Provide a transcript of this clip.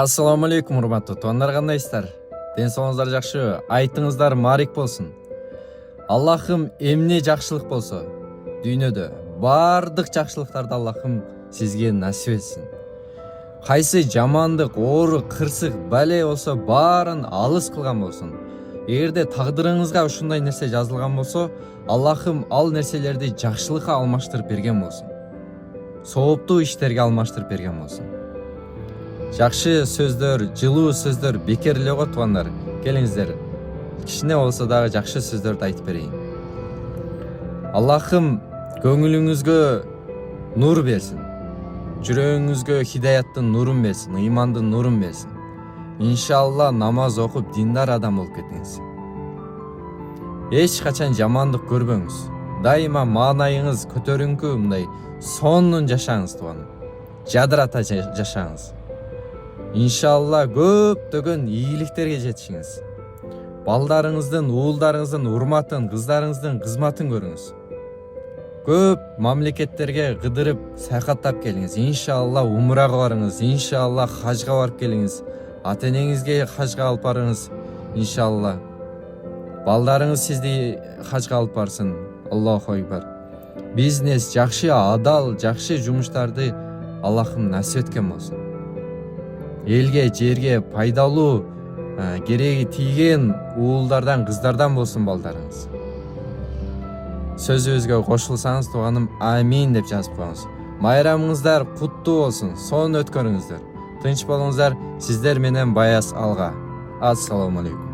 Assalamu alaikum урматтуу туугандар, кандайсыздар? Ден соолуңуздар жакшыбы? Айтыңыздар марик болсун. Аллахым эмне жакшылык болсо, дүйнөдө бардык жакшылыктарды Аллахым сизге насип этсин. Кайсы жамандык, оору, кырсык, бале болсо баарын алыс кылган болсун. Эгерде тагдырыңызга ушундай нерсе жазылган болсо, Аллахым ал нерселерди жакшылыкка алмаштырып берген болсун. Сооптуу иштерге алмаштырып берген болсун. Жакшы сөздөр, жылуу сөздөр бекер эле го туугандар. Келиңиздер, кичине болсо дагы жакшы сөздөрдү айтып берейин. Аллахым көңүлүңүзгө нур берсин. Жүрөгүңүзгө хидаяттын нурун берсин, ыймандын нурун берсин. Иншалла намаз окуп диндар адам болуп кетиңиз. Эч качан жамандык көрбөңүз. Дайыма маанайыңыз көтөрүңкү, мындай сонун жашаңыз тууганым. Жадырата жашаңыз. Иншалла көптөгөн ийгиликтерге жетишиңиз. Балдарыңыздын, уулдарыңыздын урматын, кыздарыңыздын кызматын көрүңүз. Көп мамлекеттерге кыдырып саякаттап келиңиз. Иншалла умрага барыңыз, иншалла хажга барып келиңиз. Ата-энеңизге хажга алып барыңыз. Иншалла. Балдарыңыз сизди хажга алып барсын. Аллаху акбар. Бизнес, жакшы, адал, жакшы жумуштарды Аллахым насип эткен болсун. Элге, жерге пайдалуу, кереги тийген уулдардан, кыздардан болсун балдарыңыз. Сөзүбүзгө кошулсаңыз тууганым, амин деп жазып коюңуз. Майрамыңыздар куттуу болсун, сонун өткөрүңүздөр. Тынч болуңуздар, сиздер менен Баяс алга. Ассаламу алейкум.